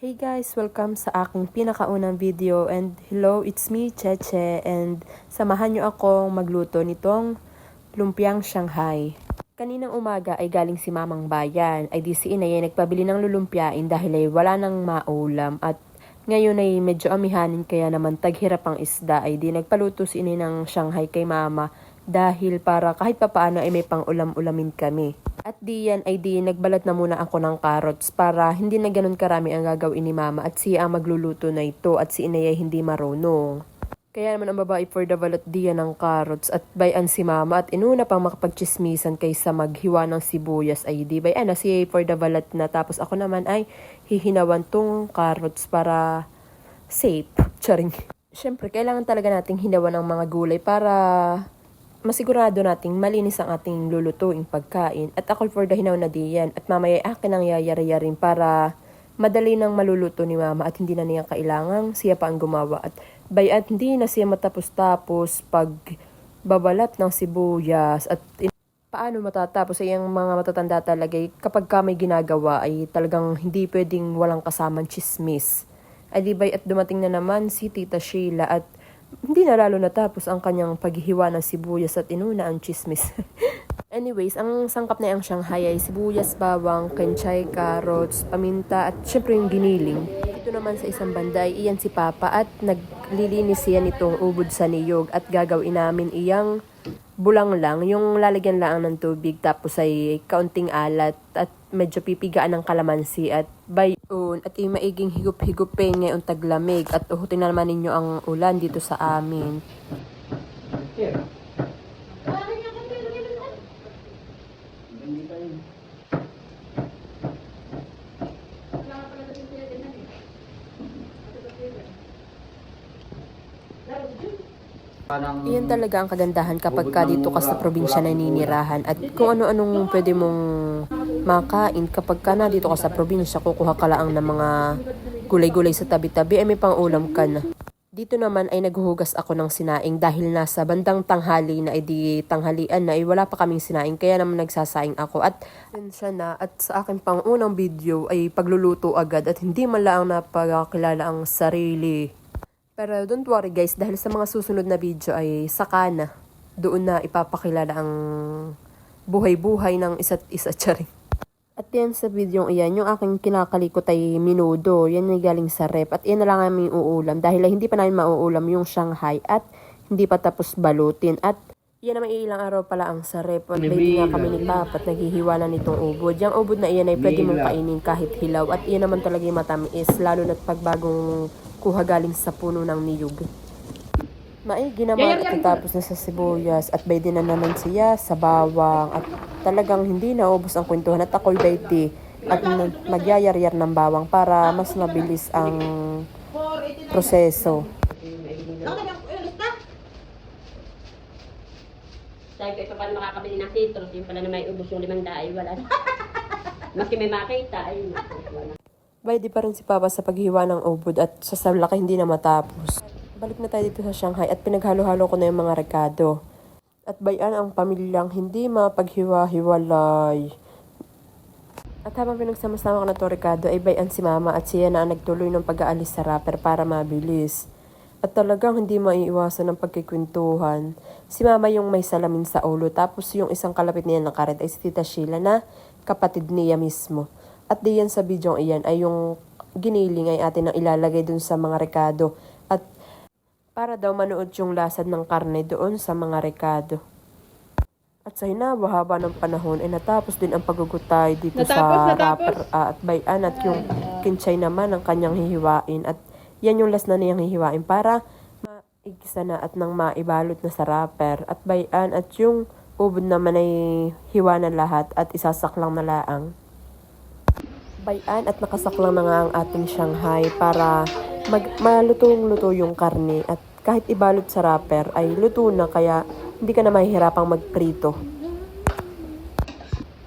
Hey guys! Welcome sa aking pinakaunang video and hello, it's me, Cheche, and samahan nyo akong magluto nitong lumpiang Shanghai. Kaninang umaga ay galing si Mamang Bayan, ay di si Inay ay nagpabili ng lulumpyain dahil ay wala nang maulam at ngayon ay medyo amihanin kaya naman taghirap ang isda ay di nagpaluto si Inay ng Shanghai kay Mama dahil para kahit papaano ay may pang ulam-ulamin kami. At diyan ay di nagbalat na muna ako ng carrots para hindi na ganun karami ang gagawin ni Mama at siya ang magluluto na ito at si Inay ay hindi marunong. Kaya naman ang babae for the balat diyan ng carrots at bayan si Mama at inuna pang makapagchismisan kaysa maghiwa ng sibuyas ay di bayan na siya for the balat na tapos ako naman ay hihinawan tong carrots para safe. Charing. Siyempre kailangan talaga nating hinawan ng mga gulay para masigurado nating malinis ang ating lulutuing pagkain. At ako for the hinaw na diyan. At mamaya akin ang yayari-yarin para madali nang maluluto ni Mama at hindi na niya kailangang siya pa ang gumawa. At bayat hindi na siya matapos-tapos pag babalat ng sibuyas. At paano matatapos ay ang mga matatanda talaga kapag ka may ginagawa ay talagang hindi pwedeng walang kasamang chismis. Ay di bay at dumating na naman si Tita Sheila at hindi na lalo natapos ang kanyang paghihiwa ng sibuyas at inuna ang chismis. Anyways, ang sangkap na ang Shanghai ay sibuyas, bawang, kenchay, carrots, paminta at syempre yung giniling. Ito naman sa isang banda ay iyan si Papa at naglilinis yan itong ubod sa niyog at gagawin namin iyang bulang lang, yung lalagyan lang ng tubig tapos ay kaunting alat at medyo pipigaan ng kalamansi at bayon at yung maiging higup-higupin ngayong taglamig at uhutin na naman ninyo ang ulan dito sa amin. Iyan talaga ang kagandahan kapag ka dito ka sa probinsya naninirahan at kung ano-anong pwede mong makain kapag ka na dito ka sa probinsya, kukuha ka lang ng mga gulay-gulay sa tabi-tabi ay may pang-ulam ka na. Dito naman ay naghuhugas ako ng sinaing dahil nasa bandang tanghali na ay di tanghalian na ay wala pa kaming sinaing kaya naman nagsasaing ako at siya na at sa akin pang unang video ay pagluluto agad at hindi man lang napagkakilala ang sarili. Pero don't worry guys, dahil sa mga susunod na video ay saka na. Doon na ipapakilala ang buhay-buhay ng isa't isa, charing. At yan sa video iyan, yung aking kinakalikot ay minudo. Yan ay galing sa rep. At yan na lang aming uulam. Dahil hindi pa namin mauulam yung Shanghai at hindi pa tapos balutin. At yan naman ilang araw pala ang sa rep. At baby nga kami ni Papa at naghihiwa na nitong ubod. Yung ubod na iyan ay pwede mong kainin kahit hilaw. At yan naman talaga yung matamis. Lalo na't pagbagong kuha galing sa puno ng niyog. Maigi naman at tapos na sa sibuyas at baydi na naman siya sa bawang at talagang hindi naubos ang kwentuhan at ako'y baydi at magyayar-yar ng bawang para mas mabilis ang proseso. Sabi ko, ito paano makakabili ng citrus, yung pala na may ubos yung 500 ay wala. Maski may makita ay wala. Baydi pa rin si Papa sa paghiwa ng ubod at sa sablaka hindi na matapos. Balik na tayo dito sa Shanghai at pinaghalo-halo ko na yung mga rekado. At bayan ang pamilyang hindi mapaghiwa-hiwalay. At habang pinagsama-sama ko na ito rekado ay bayan si Mama at siya na ang nagtuloy ng pag-aalis sa wrapper para mabilis. At talagang hindi maiiwasan ng pagkikwentuhan. Si Mama yung may salamin sa ulo tapos yung isang kalapit niya ng karet ay si Tita Sheila na kapatid niya mismo. At diyan sa video iyan ay yung giniling ay atin ang ilalagay dun sa mga rekado. At para daw manood yung lasad ng karne doon sa mga rekado. At sa hinaba-haba ng panahon ay natapos din ang pagugutay dito sa wrapper at bayan at yung kinchay naman ang kanyang hihiwain. At yan yung last na niyang hihiwain para maigisa na at nang maibalot na sa wrapper. At bayan at yung ubod naman ay hiwa na lahat at isasaklang na laang. Bayan at nakasaklang na nga ang ating Shanghai para malutong-luto yung karne at kahit ibalot sa wrapper ay luto na kaya hindi ka na mahihirapang magprito.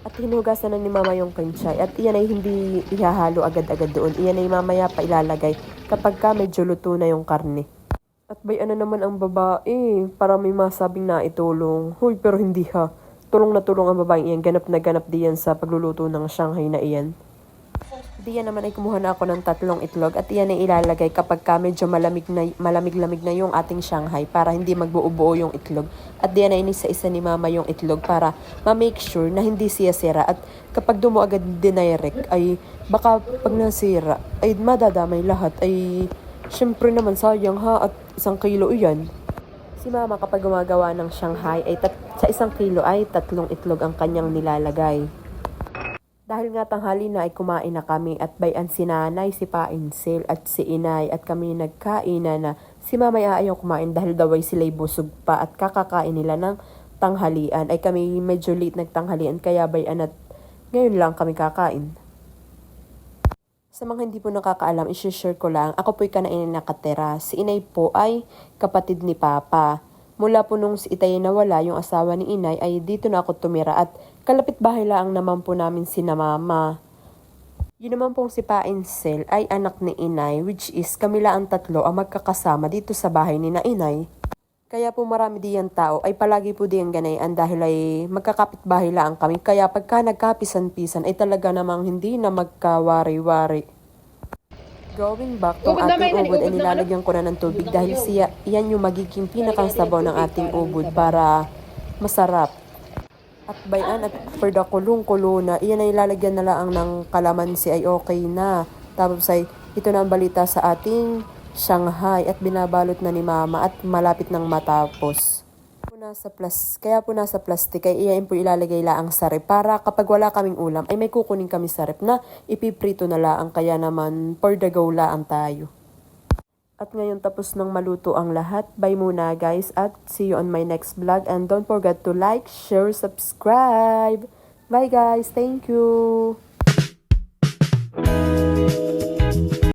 At hinugasan na ni Mama yung kinchay at iyan ay hindi ihahalo agad-agad doon. Iyan ay mamaya pa ilalagay kapag ka medyo luto na yung karne. At bayan na naman ang babae para may masabing na itulong. Huy, pero hindi ha. Tulong na tulong ang babae iyan. Ganap na ganap diyan sa pagluluto ng Shanghai na iyan. Diyan naman ay kumuha na ako ng 3 itlog at iyan ay ilalagay kapag ka medyo malamig-lamig na yung ating Shanghai para hindi magbuo-buo yung itlog. At diyan ay inisa-isa ni mama yung itlog para ma-make sure na hindi siya sira. At kapag dumo agad dinirect ay baka pag nasira ay madadamay lahat. Ay syempre naman sayang ha, at 1 kilo iyan. Si mama kapag gumagawa ng Shanghai ay sa 1 kilo ay 3 itlog ang kanyang nilalagay. Dahil nga tanghali na ay kumain na kami at bayan si nanay, si Painsil at si inay at kami nagkain na si mama ay ayaw kumain dahil daw ay sila'y busog pa at kakakain nila ng tanghalian. Ay kami medyo late nagtanghalian kaya bayan at ngayon lang kami kakain. Sa mga hindi po nakakaalam, isi-share ko lang, ako po'y kanain nakatira. Si inay po ay kapatid ni Papa. Mula po nung si Itay nawala, yung asawa ni inay, ay dito na ako tumira at kalapit bahay lang naman po namin sina mama. Yun naman pong si Painsil ay anak ni inay, which is kami lang ang 3 ang magkakasama dito sa bahay ni na inay. Kaya po marami diyan tao ay palagi po diyan ganayan dahil ay magkakapit bahay lang kami. Kaya pagka nagkapisan-pisan ay talaga namang hindi na magkawari-wari. Going back, tong ating ubod ay nilalagyan ko na ng tubig dahil iyan yung magiging pinakang sabaw ng ating ubod para masarap. At bayan at for the kulong-kulo na, iyan ay lalagyan na lang ng kalamansi ay okay na. Tapos ay ito na ang balita sa ating Shanghai at binabalot na ni mama at malapit nang matapos. Kaya po nasa plastic ay iyan po ilalagay laang sa rep para kapag wala kaming ulam ay may kukunin kami sa rep na ipiprito na laang kaya naman for the go laang tayo. At ngayon tapos nang maluto ang lahat. Bye muna guys at see you on my next vlog and don't forget to like, share, subscribe. Bye guys, thank you!